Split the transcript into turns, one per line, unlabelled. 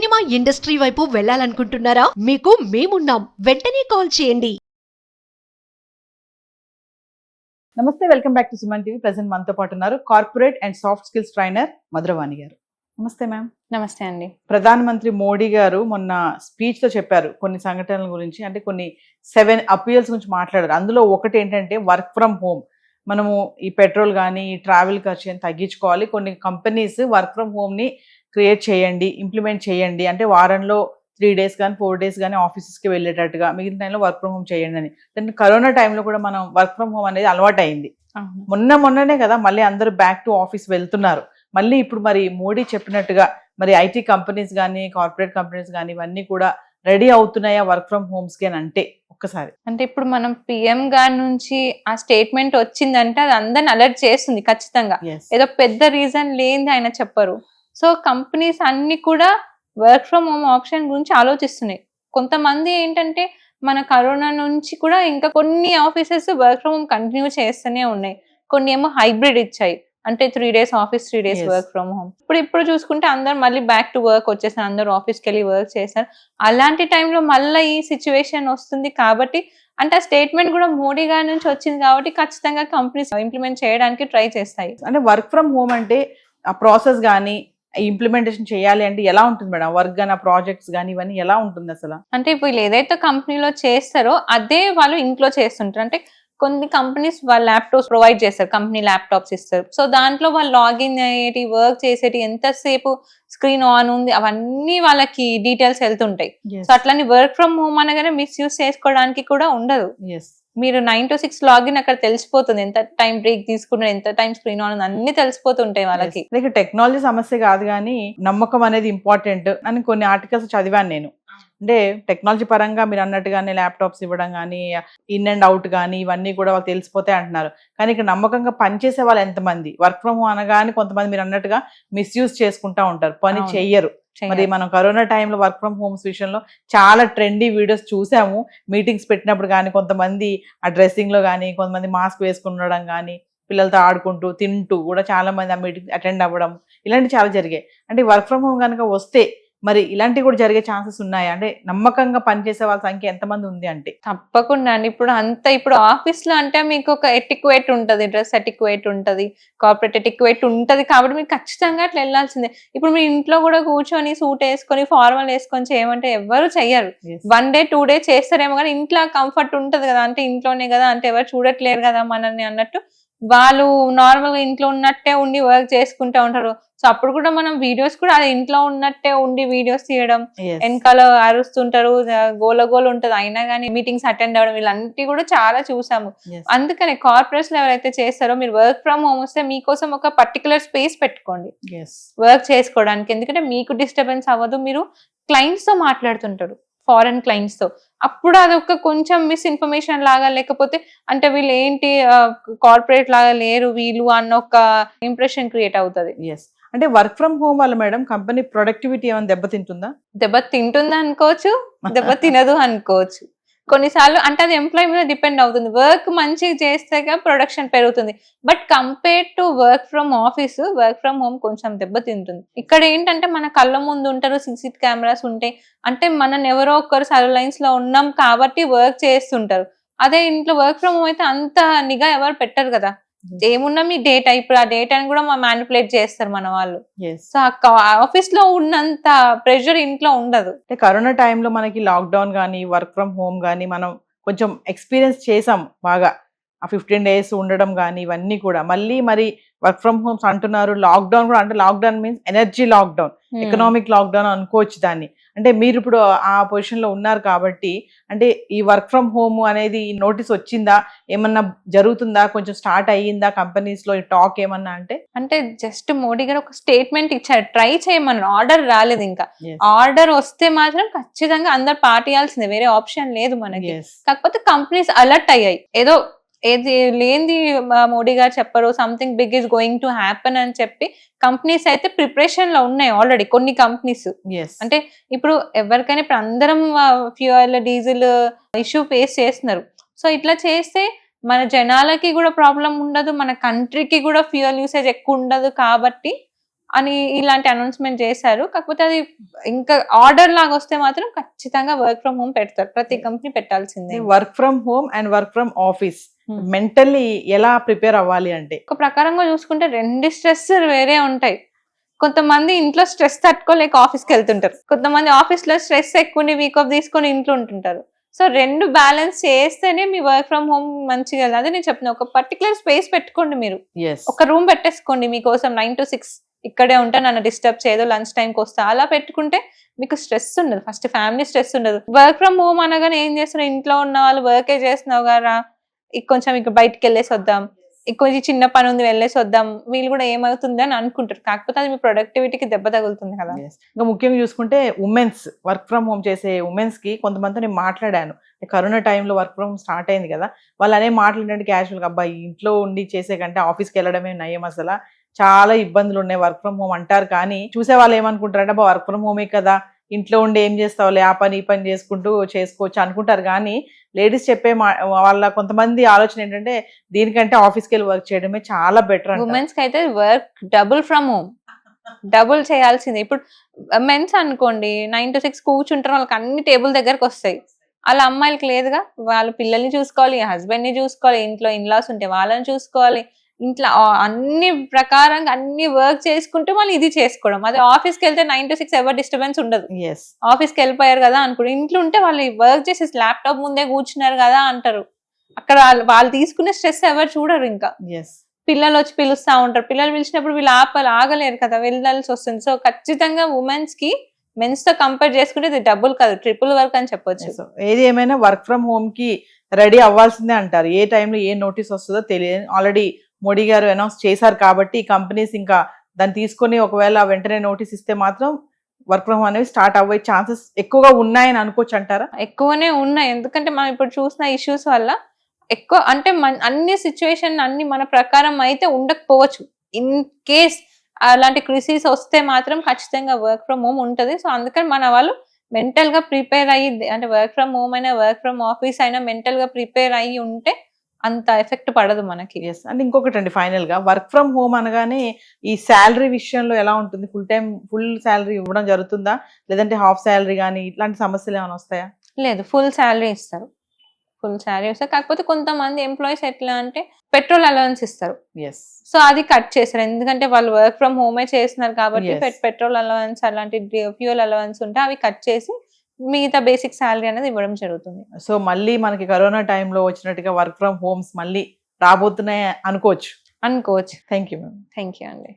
Cinema industry వైపు వెళ్ళాలనుకుంటున్నారా? మీకు మేమున్నాం. వెంటనే కాల్ చేయండి.
నమస్తే, welcome back to Suman TV. Present మనతో పాటు ఉన్నారు corporate and soft skills trainer Madhuravani గారు. నమస్తే మ్యామ్.
నమస్తే అండి.
ప్రధానమంత్రి మోడీ గారు మొన్న స్పీచ్ లో చెప్పారు కొన్ని సంఘటనల గురించి, అంటే కొన్ని 7 అపీల్స్ గురించి మాట్లాడారు. అందులో ఒకటి ఏంటంటే వర్క్ ఫ్రమ్ హోమ్. మనము ఈ పెట్రోల్ కానీ ఈ ట్రావెల్ ఖర్చు అని తగ్గించుకోవాలి. కొన్ని కంపెనీస్ వర్క్ ఫ్రమ్ హోమ్ ని క్రియేట్ చేయండి, ఇంప్లిమెంట్ చేయండి, అంటే వారంలో 3 days కానీ 4 days కానీ ఆఫీసెస్కి వెళ్ళేటట్టుగా, మిగిలిన టైంలో వర్క్ ఫ్రమ్ హోమ్ చేయండి అని. దాని కరోనా టైంలో కూడా మనం వర్క్ ఫ్రమ్ హోమ్ అనేది అలవాటు అయింది. మొన్ననే కదా మళ్ళీ అందరూ బ్యాక్ టు ఆఫీస్ వెళ్తున్నారు. మళ్ళీ ఇప్పుడు మరి మోడీ చెప్పినట్టుగా మరి ఐటీ కంపెనీస్ కానీ కార్పొరేట్ కంపెనీస్ కానీ ఇవన్నీ కూడా రెడీ అవుతున్నాయా వర్క్ ఫ్రమ్ హోమ్స్ కి అని అంటే ఒక్కసారి?
అంటే ఇప్పుడు మనం పిఎం గారి నుంచి ఆ స్టేట్మెంట్ వచ్చిందంటే అది అందరిని అలర్ట్ చేస్తుంది ఖచ్చితంగా. ఏదో పెద్ద రీజన్ లేని ఆయన చెప్పరు. సో కంపెనీస్ అన్ని కూడా వర్క్ ఫ్రమ్ హోమ్ ఆప్షన్ గురించి ఆలోచిస్తున్నాయి. కొంతమంది ఏంటంటే మన కరోనా నుంచి కూడా ఇంకా కొన్ని offices work from home continue చేస్తూనే ఉన్నాయి. కొన్ని ఏమో హైబ్రిడ్ ఇచ్చాయి, అంటే 3 days office 3 days work from home. ఇప్పుడు చూసుకుంటే అందరు మళ్ళీ బ్యాక్ టు వర్క్ వచ్చేసారు, అందరూ ఆఫీస్కి వెళ్ళి వర్క్ చేస్తారు. అలాంటి టైంలో మళ్ళీ ఈ సిచ్యువేషన్ వస్తుంది కాబట్టి, అంటే ఆ స్టేట్మెంట్ కూడా మోడీ గారి నుంచి వచ్చింది కాబట్టి ఖచ్చితంగా కంపెనీస్ ఇంప్లిమెంట్ చేయడానికి ట్రై చేస్తాయి.
అంటే వర్క్ ఫ్రమ్ హోమ్ అంటే ఆ ప్రాసెస్ కానీ ఇంప్లిమెంటేషన్ చేయాలి అంటే ఎలా ఉంటుంది మేడం? వర్క్ కానీ ఆ ప్రాజెక్ట్స్ కానీ ఇవన్నీ ఎలా ఉంటుంది అసలు?
అంటే ఇప్పుడు ఏదైతే కంపెనీలో చేస్తారో అదే వాళ్ళు ఇంట్లో చేస్తుంటారు. అంటే కొన్ని కంపెనీస్ వాళ్ళ ల్యాప్టాప్స్ ప్రొవైడ్ చేస్తారు, కంపెనీ ల్యాప్టాప్స్ ఇస్తారు. సో దాంట్లో వాళ్ళు లాగిన్ అయ్యేటి, వర్క్ చేసేటి, ఎంతసేపు స్క్రీన్ ఆన్ ఉంది అవన్నీ వాళ్ళకి డీటెయిల్స్ వెళ్తుంటాయి. సో అట్లని వర్క్ ఫ్రమ్ హోమ్ అనగానే మిస్యూజ్ చేసుకోవడానికి కూడా ఉండదు. మీరు 9 to 6 లాగిన్ అక్కడ తెలిసిపోతుంది, ఎంత టైం బ్రేక్ తీసుకున్నారు, ఎంత టైం స్క్రీన్ ఆన్ ఉంది, అన్ని తెలిసిపోతుంటాయి వాళ్ళకి.
టెక్నాలజీ సమస్య కాదు కానీ నమ్మకం అనేది ఇంపార్టెంట్ అని కొన్ని ఆర్టికల్స్ చదివాను నేను. అంటే టెక్నాలజీ పరంగా మీరు అన్నట్టుగానే ల్యాప్టాప్స్ ఇవ్వడం కానీ ఇన్ అండ్ అవుట్ కానీ ఇవన్నీ కూడా వాళ్ళు తెలిసిపోతాయి అంటున్నారు. కానీ ఇక్కడ నమ్మకంగా పనిచేసే వాళ్ళు ఎంతమంది? వర్క్ ఫ్రమ్ హోమ్ అనగానే కొంతమంది మీరు అన్నట్టుగా మిస్యూజ్ చేసుకుంటా ఉంటారు, పని చెయ్యరు. మరి మనం కరోనా టైంలో వర్క్ ఫ్రమ్ హోమ్స్ విషయంలో చాలా ట్రెండీ వీడియోస్ చూసాము. మీటింగ్స్ పెట్టినప్పుడు కానీ కొంతమంది ఆ డ్రెస్సింగ్ లో కానీ, కొంతమంది మాస్క్ వేసుకుని ఉండడం కానీ, పిల్లలతో ఆడుకుంటూ తింటూ కూడా చాలా మంది ఆ మీటింగ్ అటెండ్ అవ్వడం, ఇలాంటివి చాలా జరిగాయి. అంటే వర్క్ ఫ్రమ్ హోమ్ కనుక వస్తే మరి ఇలాంటివి కూడా జరిగే ఛాన్సెస్ ఉన్నాయా? అంటే నమ్మకంగా పనిచేసే వాళ్ళ సంఖ్య ఎంతమంది ఉంది అంటే?
తప్పకుండా అండి. ఇప్పుడు ఆఫీస్ లో అంటే మీకు ఒక ఎటిక్వేట్ ఉంటది, డ్రెస్ ఎటిక్వేట్ ఉంటది, కార్పొరేట్ ఎటిక్వేట్ ఉంటది, కాబట్టి మీరు ఖచ్చితంగా అట్లా వెళ్ళాల్సిందే. ఇప్పుడు మీరు ఇంట్లో కూడా కూర్చొని సూట్ వేసుకొని ఫార్మల్ వేసుకొని చేయమంటే ఎవరు చెయ్యరు. 1 day 2 days చేస్తారేమో కానీ ఇంట్లో కంఫర్ట్ ఉంటది కదా, అంటే ఇంట్లోనే కదా, అంటే ఎవరు చూడట్లేరు కదా మనల్ని అన్నట్టు వాళ్ళు నార్మల్ గా ఇంట్లో ఉన్నట్టే ఉండి వర్క్ చేసుకుంటూ ఉంటారు. సో అప్పుడు కూడా మనం వీడియోస్ కూడా అది ఇంట్లో ఉన్నట్టే ఉండి వీడియోస్ తీయడం, వెనకాల అరుస్తుంటారు, గోల ఉంటది, అయినా కానీ మీటింగ్స్ అటెండ్ అవ్వడం, ఇలాంటివి కూడా చాలా చూసాము. అందుకనే కార్పొరేట్స్ లో ఎవరైతే చేస్తారో మీరు వర్క్ ఫ్రమ్ హోమ్ వస్తే మీకోసం ఒక పర్టికులర్ స్పేస్ పెట్టుకోండి వర్క్ చేసుకోవడానికి. ఎందుకంటే మీకు డిస్టర్బెన్స్ అవ్వదు, మీరు క్లయింట్స్ తో మాట్లాడుతుంటారు, ఫారెన్ క్లయింట్స్ తో. అప్పుడు అదొక కొంచెం మిస్ఇన్ఫర్మేషన్ లాగా, లేకపోతే అంటే వీళ్ళు ఏంటి కార్పొరేట్ లాగా లేరు వీళ్ళు అన్న ఒక ఇంప్రెషన్ క్రియేట్ అవుతుంది.
అంటే వర్క్ ఫ్రమ్ హోమ్ వల్ల మేడం కంపెనీ ప్రొడక్టివిటీ ఏమైనా దెబ్బతింటుందా?
దెబ్బతింటుందా అనుకోవచ్చు, దెబ్బతినదు అనుకోవచ్చు. కొన్నిసార్లు అంటే అది ఎంప్లాయీ మీద డిపెండ్ అవుతుంది. వర్క్ మంచిగా చేస్తే ప్రొడక్షన్ పెరుగుతుంది. But compare to work from office, work from home కొంచెం దెబ్బతింటుంది. ఇక్కడ ఏంటంటే మన కళ్ళ ముందు ఉంటారు, CCTV కెమెరాస్ ఉంటాయి, అంటే మనం ఎవరో ఒకరు సర్వైలెన్స్ లో ఉన్నాం కాబట్టి వర్క్ చేస్తుంటారు. అదే ఇంట్లో వర్క్ ఫ్రమ్ హోమ్ అయితే అంత నిఘా ఎవరు పెట్టరు కదా, ఏమున్నా మీ డేటా, ఇప్పుడు ఆ డేటాని కూడా మ్యానిపులేట్ చేస్తారు మన వాళ్ళు. సో ఆఫీస్ లో ఉన్నంత ప్రెషర్ ఇంట్లో ఉండదు.
కరోనా టైంలో మనకి లాక్డౌన్ కానీ వర్క్ ఫ్రమ్ హోమ్ కానీ మనం కొంచెం ఎక్స్పీరియన్స్ చేసాం బాగా. ఆ 15 days ఉండడం కానీ ఇవన్నీ కూడా మళ్ళీ మరి వర్క్ ఫ్రమ్ హోమ్స్ అంటున్నారు. లాక్డౌన్ కూడా, అంటే lockdown means energy lockdown, economic lockdown అనుకోవచ్చు దాన్ని. అంటే మీరు ఇప్పుడు ఆ పొజిషన్ లో ఉన్నారు కాబట్టి, అంటే ఈ వర్క్ ఫ్రమ్ హోమ్ అనేది నోటీస్ వచ్చిందా, ఏమన్నా జరుగుతుందా, కొంచెం స్టార్ట్ అయ్యిందా కంపెనీస్ లో ఈ టాక్ ఏమన్నా?
అంటే జస్ట్ మోడీ గారు ఒక స్టేట్మెంట్ ఇచ్చారు, ట్రై చేయమన్నారు, ఆర్డర్ రాలేదు ఇంకా. ఆర్డర్ వస్తే మాత్రం ఖచ్చితంగా అందరు పాటియాల్సిందే, వేరే ఆప్షన్ లేదు మనకి. కాకపోతే కంపెనీస్ అలర్ట్ అయ్యాయి, ఏది లేనిది మోడీ గారు చెప్పరు, something big is going to happen అని చెప్పి కంపెనీస్ అయితే ప్రిపరేషన్ లో ఉన్నాయి ఆల్రెడీ కొన్ని కంపెనీస్. అంటే ఇప్పుడు ఎవరికైనా ఇప్పుడు అందరం ఫ్యూయల్ డీజిల్ ఇష్యూ ఫేస్ చేస్తున్నారు. సో ఇట్లా చేస్తే మన జనాలకి కూడా ప్రాబ్లం ఉండదు, మన కంట్రీకి కూడా ఫ్యూయల్ యూసేజ్ ఎక్కువ ఉండదు. కాబట్టి అని ఇలాంటి అనౌన్స్మెంట్ చేశారు. కాకపోతే అది ఇంకా ఆర్డర్ లాగా వస్తే మాత్రం ఖచ్చితంగా వర్క్ ఫ్రమ్ హోమ్ పెడతారు. ప్రతి కంపెనీ పెట్టాల్సిందే.
Work from home and work from office mentally ఎలా ప్రిపేర్ అవ్వాలి అంటే?
ఒక ప్రకారంగా చూసుకుంటే రెండు స్ట్రెస్ వేరే ఉంటాయి. కొంతమంది ఇంట్లో స్ట్రెస్ తట్టుకోలేక ఆఫీస్కి వెళ్తుంటారు, కొంతమంది ఆఫీస్ లో స్ట్రెస్ ఎక్కువ వీక్ ఆఫ్ తీసుకొని ఇంట్లో ఉంటుంటారు. సో రెండు బ్యాలెన్స్ చేస్తేనే మీ వర్క్ ఫ్రమ్ హోమ్ మంచిగా. అదే నేను చెప్పిన ఒక పర్టికులర్ స్పేస్ పెట్టుకోండి. మీరు ఒక రూమ్ పెట్టేసుకోండి మీకోసం, 9 to 6 ఇక్కడే ఉంటా, నన్ను డిస్టర్బ్ చేయదు, లంచ్ టైంకి వస్తా, అలా పెట్టుకుంటే మీకు స్ట్రెస్ ఉండదు. ఫస్ట్ ఫ్యామిలీ స్ట్రెస్ ఉండదు. వర్క్ ఫ్రమ్ హోమ్ అనగానే ఏం చేస్తున్నారు, ఇంట్లో ఉన్న వాళ్ళు వర్కే చేస్తున్నావు కదా, కొంచెం ఇక బయటకు వెళ్ళేసి వద్దాం, కొంచెం చిన్న పని ఉంది వెళ్ళేసి వద్దాం, వీళ్ళు కూడా ఏమవుతుంది అని అనుకుంటారు. కాకపోతే అది మీ ప్రొడక్టివిటీకి దెబ్బ తగులుతుంది కదా.
ఇంకా ముఖ్యంగా చూసుకుంటే ఉమెన్స్, వర్క్ ఫ్రమ్ హోమ్ చేసే ఉమెన్స్ కి కొంతమందితో నేను మాట్లాడాను. కరోనా టైంలో వర్క్ ఫ్రమ్ హోమ్ స్టార్ట్ అయింది కదా, వాళ్ళు అనే మాట్లాడండి క్యాజువల్గా, అబ్బాయి ఇంట్లో ఉండి చేసే కంటే ఆఫీస్కి వెళ్ళడమే నయం, అసలు చాలా ఇబ్బందులు ఉన్నాయి వర్క్ ఫ్రమ్ హోమ్ అంటారు. కానీ చూసే వాళ్ళు ఏమనుకుంటారంటే అబ్బా వర్క్ ఫ్రమ్ హోమే కదా, ఇంట్లో ఉండి ఏం చేస్తావులే, ఆ పని ఈ పని చేసుకుంటూ చేసుకోవచ్చు అనుకుంటారు. కానీ లేడీస్ చెప్పే వాళ్ళ కొంతమంది ఆలోచన ఏంటంటే దీనికంటే ఆఫీస్కి వెళ్ళి వర్క్ చేయడమే చాలా బెటర్.
ఉమెన్స్ కి అయితే work double from home, double చేయాల్సిందే. ఇప్పుడు మెన్స్ అనుకోండి 9 to 6 కూర్చుంటారు, వాళ్ళకి అన్ని టేబుల్ దగ్గరకు వస్తాయి. అలా అమ్మాయిలకి లేదుగా, వాళ్ళ పిల్లల్ని చూసుకోవాలి, హస్బెండ్ ని చూసుకోవాలి, ఇంట్లో ఇన్లాస్ ఉంటే వాళ్ళని చూసుకోవాలి, ఇంట్లో అన్ని ప్రకారంగా అన్ని వర్క్ చేసుకుంటూ మళ్ళీ ఇది చేసుకోవడం. అదే ఆఫీస్కి వెళ్తే 9 to 6 ఎవరు డిస్టర్బెన్స్ ఉండదు. ఆఫీస్కి వెళ్ళిపోయారు కదా అనుకోండి, ఇంట్లో ఉంటే వాళ్ళు వర్క్ చేసి ల్యాప్టాప్ ముందే కూర్చున్నారు కదా అంటారు. అక్కడ వాళ్ళు తీసుకునే స్ట్రెస్ ఎవరు చూడరు. ఇంకా పిల్లలు వచ్చి పిలుస్తా ఉంటారు, పిల్లలు పిలిచినప్పుడు వీళ్ళు ఆగలేరు కదా, వెళ్ళాల్సి వస్తుంది. సో ఖచ్చితంగా ఉమెన్స్ కి మెన్స్ తో కంపేర్ చేసుకుంటే ఇది డబుల్ కాదు, ట్రిపుల్ వర్క్ అని చెప్పొచ్చు.
ఏది ఏమైనా వర్క్ ఫ్రమ్ హోమ్ కి రెడీ అవ్వాల్సిందే అంటారు. ఏ టైంలో ఏ నోటీస్ వస్తుందో తెలియదు. ఆల్రెడీ మోడీ గారు అనౌన్స్ చేశారు కాబట్టి కంపెనీస్ ఇంకా దాన్ని తీసుకొని ఒకవేళ వెంటనే నోటీస్ ఇస్తే మాత్రం వర్క్ ఫ్రమ్ హోమ్ అనేవి స్టార్ట్ అవ్వే ఛాన్సెస్ ఎక్కువగా ఉన్నాయని అనుకోవచ్చు అంటారా?
ఎక్కువనే ఉన్నాయి. ఎందుకంటే మనం ఇప్పుడు చూసిన ఇష్యూస్ వల్ల ఎక్కువ అంటే అన్ని సిచ్యువేషన్ అన్ని మన ప్రకారం అయితే ఉండకపోవచ్చు. ఇన్ కేస్ అలాంటి క్రిసిస్ వస్తే మాత్రం ఖచ్చితంగా వర్క్ ఫ్రమ్ హోమ్ ఉంటుంది. సో అందుకని మన వాళ్ళు మెంటల్ గా ప్రిపేర్ అయ్యి, అంటే వర్క్ ఫ్రమ్ హోమ్ అయినా వర్క్ ఫ్రమ్ ఆఫీస్ అయినా మెంటల్ గా ప్రిపేర్ అయ్యి ఉంటే అంత ఎఫెక్ట్ పడదు మనకి.
అండ్ ఇంకొకటి అండి, ఫైనల్ గా వర్క్ ఫ్రమ్ హోమ్ అనగానే ఈ శాలరీ విషయంలో ఎలా ఉంటుంది? ఫుల్ శాలరీ ఇవ్వడం జరుగుతుందా, లేదంటే హాఫ్ శాలరీ కానీ ఇట్లాంటి సమస్యలు ఏమైనా వస్తాయా?
లేదు, ఫుల్ శాలరీ ఇస్తారు. ఫుల్ శాలరీ వస్తారు. కాకపోతే కొంతమంది ఎంప్లాయీస్ ఎట్లా అంటే పెట్రోల్ అలవెన్స్ ఇస్తారు. సో అది కట్ చేస్తారు, ఎందుకంటే వాళ్ళు వర్క్ ఫ్రమ్ హోమే చేస్తున్నారు కాబట్టి పెట్రోల్ అలవెన్స్ అలాంటి ఫ్యూయల్ అలవెన్స్ ఉంటే అవి కట్ చేసి మిగతా బేసిక్ శాలరీ అనేది ఇవ్వడం జరుగుతుంది.
సో మళ్ళీ మనకి కరోనా టైంలో వచ్చినట్టుగా వర్క్ ఫ్రమ్ హోమ్స్ మళ్ళీ రాబోతున్నాయి అనుకోవచ్చు.
అనుకోవచ్చు.
Thank you ma'am.
Thank you అండి.